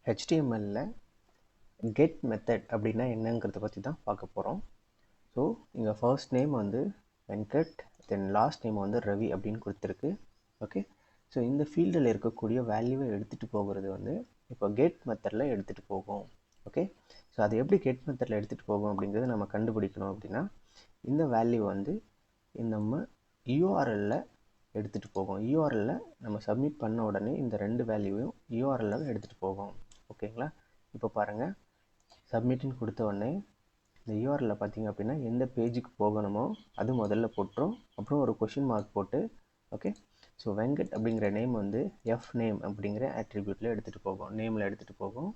HTML get method அப்படின்னா என்னங்கிறத பற்றி தான் பார்க்க போகிறோம். ஸோ இங்கே ஃபர்ஸ்ட் நேம் வந்து வெங்கட், தென் லாஸ்ட் நேம் வந்து ரவி அப்படின்னு கொடுத்துருக்கு. ஓகே, ஸோ இந்த ஃபீல்டில் இருக்கக்கூடிய வேல்யூவை எடுத்துகிட்டு போகிறது வந்து இப்போ கெட் மெத்தடில் எடுத்துகிட்டு போகும். ஓகே, ஸோ அது எப்படி கெட் மெத்தடில் எடுத்துகிட்டு போகும் அப்படிங்கிறத நம்ம கண்டுபிடிக்கணும். அப்படின்னா இந்த வேல்யூ வந்து நம்ம யூஆர்எல்ல எடுத்துகிட்டு போகும். யூஆர்எல்ல நம்ம சப்மிட் பண்ண உடனே இந்த ரெண்டு வேல்யூவையும் யூஆர்எல்ல எடுத்துகிட்டு போகும். ஓகேங்களா, இப்போ பாருங்கள், சப்மிட்னு கொடுத்த உடனே இந்த யூஆர்எல்ல பார்த்தீங்க அப்படின்னா எந்த பேஜுக்கு போகணுமோ அது முதல்ல போட்டுரும். அப்புறம் ஒரு கொஷின் மார்க் போட்டு ஓகே, ஸோ வெங்கட் அப்படிங்கிற நேம் வந்து எஃப் நேம் அப்படிங்கிற ஆட்ரிபியூட்டில் எடுத்துகிட்டு போகும், நேமில் எடுத்துகிட்டு போகும்.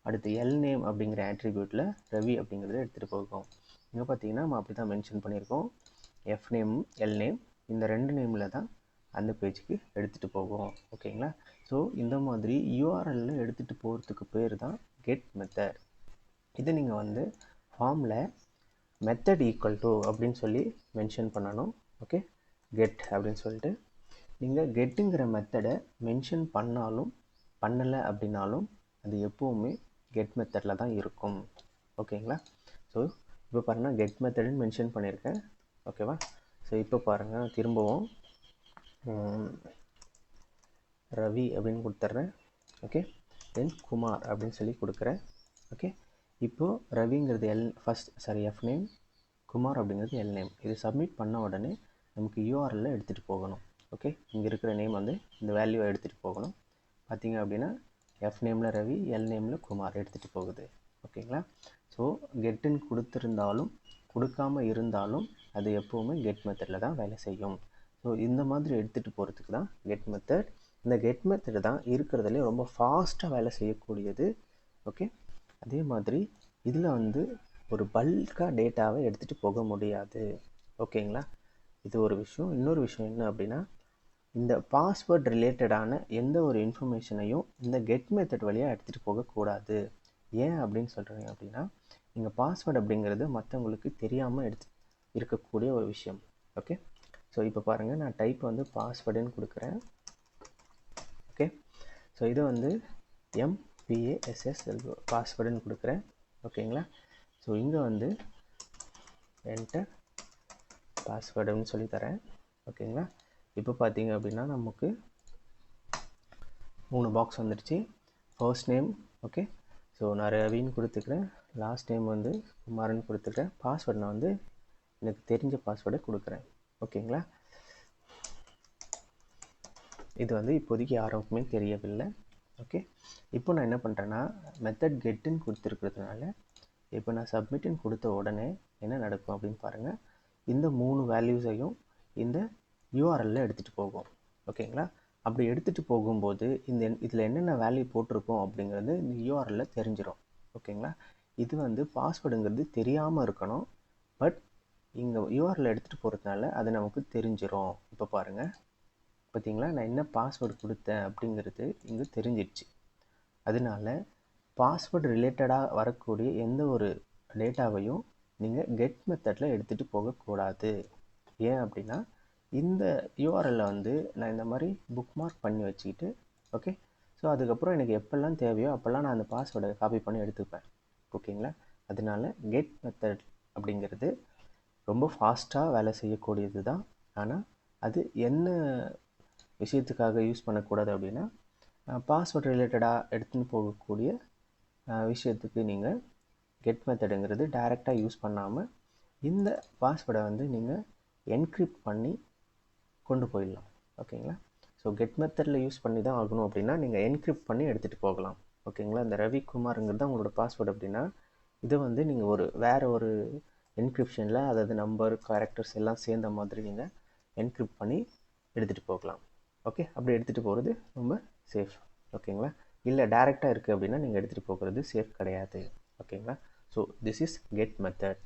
அடுத்து எல் நேம் அப்படிங்கிற ஆட்ரிபியூட்டில் ரவி அப்படிங்கிறத எடுத்துகிட்டு போகும். இங்கே பார்த்தீங்கன்னா நம்ம அப்படி தான் மென்ஷன் பண்ணியிருக்கோம், எஃப் நேம் எல் நேம் இந்த ரெண்டு நேமில் தான் அந்த பேஜுக்கு எடுத்துகிட்டு போகும். ஓகேங்களா, ஸோ இந்த மாதிரி யூஆர்எல்ல எடுத்துகிட்டு போகிறதுக்கு பேர் தான் கெட் மெத்தட். இதை நீங்கள் வந்து ஃபார்மில் மெத்தட் ஈக்குவல் டு அப்படின்னு சொல்லி மென்ஷன் பண்ணணும். ஓகே, கெட் அப்படின்னு சொல்லிட்டு நீங்கள் கெட்டுங்கிற மெத்தடை மென்ஷன் பண்ணாலும் பண்ணலை அப்படின்னாலும் அது எப்போவுமே கெட் மெத்தடில் தான் இருக்கும். ஓகேங்களா, ஸோ இப்போ பாருங்கள் கெட் மெத்தடுன்னு மென்ஷன் பண்ணியிருக்கேன். ஓகேவா, ஸோ இப்போ பாருங்கள் திரும்பவும் ரவி அப்படின்னு கொடுத்துட்றேன். ஓகே, தென் குமார் அப்படின்னு சொல்லி கொடுக்குறேன். ஓகே, இப்போது ரவிங்கிறது எஃப் நேம், குமார் அப்படிங்கிறது எல் நேம். இது சப்மிட் பண்ண உடனே நமக்கு யூஆர்எல்ல எடுத்துகிட்டு போகணும். ஓகே, இங்கே இருக்கிற நேம் வந்து இந்த வேல்யூவை எடுத்துகிட்டு போகணும். பார்த்தீங்க அப்படின்னா எஃப் நேமில் ரவி, எல் நேமில் குமார் எடுத்துகிட்டு போகுது. ஓகேங்களா, ஸோ கெட்டுன்னு கொடுத்துருந்தாலும் கொடுக்காமல் இருந்தாலும் அது எப்போவுமே கெட் மெத்தடில் தான் வேலை செய்யும். ஸோ இந்த மாதிரி எடுத்துகிட்டு போகிறதுக்கு தான் கெட் மெத்தட். இந்த கெட் மெத்தட் தான் இருக்கிறதுலே ரொம்ப ஃபாஸ்ட்டாக வேலை செய்யக்கூடியது. ஓகே, அதே மாதிரி இதில் வந்து ஒரு பல்காக டேட்டாவை எடுத்துகிட்டு போக முடியாது. ஓகேங்களா, இது ஒரு விஷயம். இன்னொரு விஷயம் என்ன அப்படின்னா, இந்த பாஸ்வேர்ட் ரிலேட்டடான எந்த ஒரு இன்ஃபர்மேஷனையும் இந்த கெட் மெத்தட் வழியாக எடுத்துகிட்டு போகக்கூடாது. ஏன் அப்படின்னு சொல்கிறேன் அப்படின்னா, இங்கே பாஸ்வேர்டு அப்படிங்கிறது மற்றவங்களுக்கு தெரியாமல் இருக்கக்கூடிய ஒரு விஷயம். ஓகே, ஸோ இப்போ பாருங்கள், நான் டைப் வந்து பாஸ்வேர்டுன்னு கொடுக்குறேன். ஓகே, ஸோ இது வந்து MPASSL பாஸ்வேர்டுன்னு கொடுக்குறேன். ஓகேங்களா, ஸோ இங்கே வந்து என்டர் பாஸ்வேர்டுன்னு சொல்லி தரேன். ஓகேங்களா, இப்போ பார்த்தீங்க அப்படின்னா நமக்கு 3 பாக்ஸ் வந்துடுச்சு. ஃபர்ஸ்ட் நேம் ஓகே, ஸோ நான் ரவின்னு கொடுத்துக்கிறேன். லாஸ்ட் நேம் வந்து குமார்னு கொடுத்துக்கிறேன். பாஸ்வேர்டு நான் வந்து எனக்கு தெரிஞ்ச பாஸ்வேர்டை கொடுக்குறேன். ஓகேங்களா, இது வந்து இப்போதைக்கு யாருக்குமே தெரியவில்லை. ஓகே, இப்போ நான் என்ன பண்ணுறேன்னா மெத்தட் கெட்டுன்னு கொடுத்துருக்கிறதுனால இப்போ நான் சப்மிட்டுன்னு கொடுத்த உடனே என்ன நடக்கும் அப்படின்னு பாருங்கள், இந்த 3 வேல்யூஸையும் இந்த யூஆர்எல்ல எடுத்துகிட்டு போகும். ஓகேங்களா, அப்படி எடுத்துகிட்டு போகும்போது இதில் என்னென்ன வேல்யூ போட்டிருக்கோம் அப்படிங்கிறது இந்த யூஆர்எல்ல தெரிஞ்சிடும். ஓகேங்களா, இது வந்து பாஸ்வேர்டுங்கிறது தெரியாமல் இருக்கணும், பட் இங்கே யூஆர்எல்ல எடுத்துகிட்டு போகிறதுனால அது நமக்கு தெரிஞ்சிடும். இப்போ பாருங்கள், பார்த்தீங்களா நான் என்ன பாஸ்வேர்டு கொடுத்தேன் அப்படிங்கிறது இங்கே தெரிஞ்சிடுச்சு. அதனால பாஸ்வேர்டு ரிலேட்டடாக வரக்கூடிய எந்த ஒரு டேட்டாவையும் நீங்கள் கெட் மெத்தடில் எடுத்துகிட்டு போகக்கூடாது. ஏன் அப்படின்னா இந்த யூஆர்எல்ல வந்து நான் இந்த மாதிரி புக் மார்க் பண்ணி வச்சுக்கிட்டு ஓகே, ஸோ அதுக்கப்புறம் எனக்கு எப்போல்லாம் தேவையோ அப்போல்லாம் நான் அந்த பாஸ்வேர்டை காப்பி பண்ணி எடுத்துப்பேன். ஓகேங்களா, அதனால கெட் மெத்தட் அப்படிங்கிறது ரொம்ப ஃபாஸ்ட்டாக வேலை செய்யக்கூடியது தான். ஆனால் அது என்ன விஷயத்துக்காக யூஸ் பண்ணக்கூடாது அப்படின்னா, பாஸ்வேர்ட் ரிலேட்டடாக எடுத்துன்னு போகக்கூடிய விஷயத்துக்கு நீங்கள் கெட் மெத்தடுங்கிறது டைரெக்டாக யூஸ் பண்ணாமல் இந்த பாஸ்வேர்டை வந்து நீங்கள் என்கிரிப்ட் பண்ணி கொண்டு போயிடலாம். ஓகேங்களா, ஸோ கெட் மெத்தடில் யூஸ் பண்ணி தான் ஆகணும் அப்படின்னா நீங்கள் என்கிரிப்ட் பண்ணி எடுத்துகிட்டு போகலாம். ஓகேங்களா, இந்த ரவிக்குமாருங்கிறது தான் உங்களோட பாஸ்வேர்டு அப்படின்னா இதை வந்து நீங்கள் வேறு ஒரு என்கிரிப்ஷனில், அதாவது நம்பர் கேரக்டர்ஸ் எல்லாம் சேர்ந்த மாதிரி நீங்கள் என்கிரிப்ட் பண்ணி எடுத்துகிட்டு போகலாம். ஓகே, அப்படி எடுத்துகிட்டு போகிறது ரொம்ப சேஃப். ஓகேங்களா, இல்லை டைரெக்டாக இருக்குது அப்படின்னா நீங்கள் எடுத்துகிட்டு போகிறது சேஃப் கிடையாது. ஓகேங்களா, so this is get method.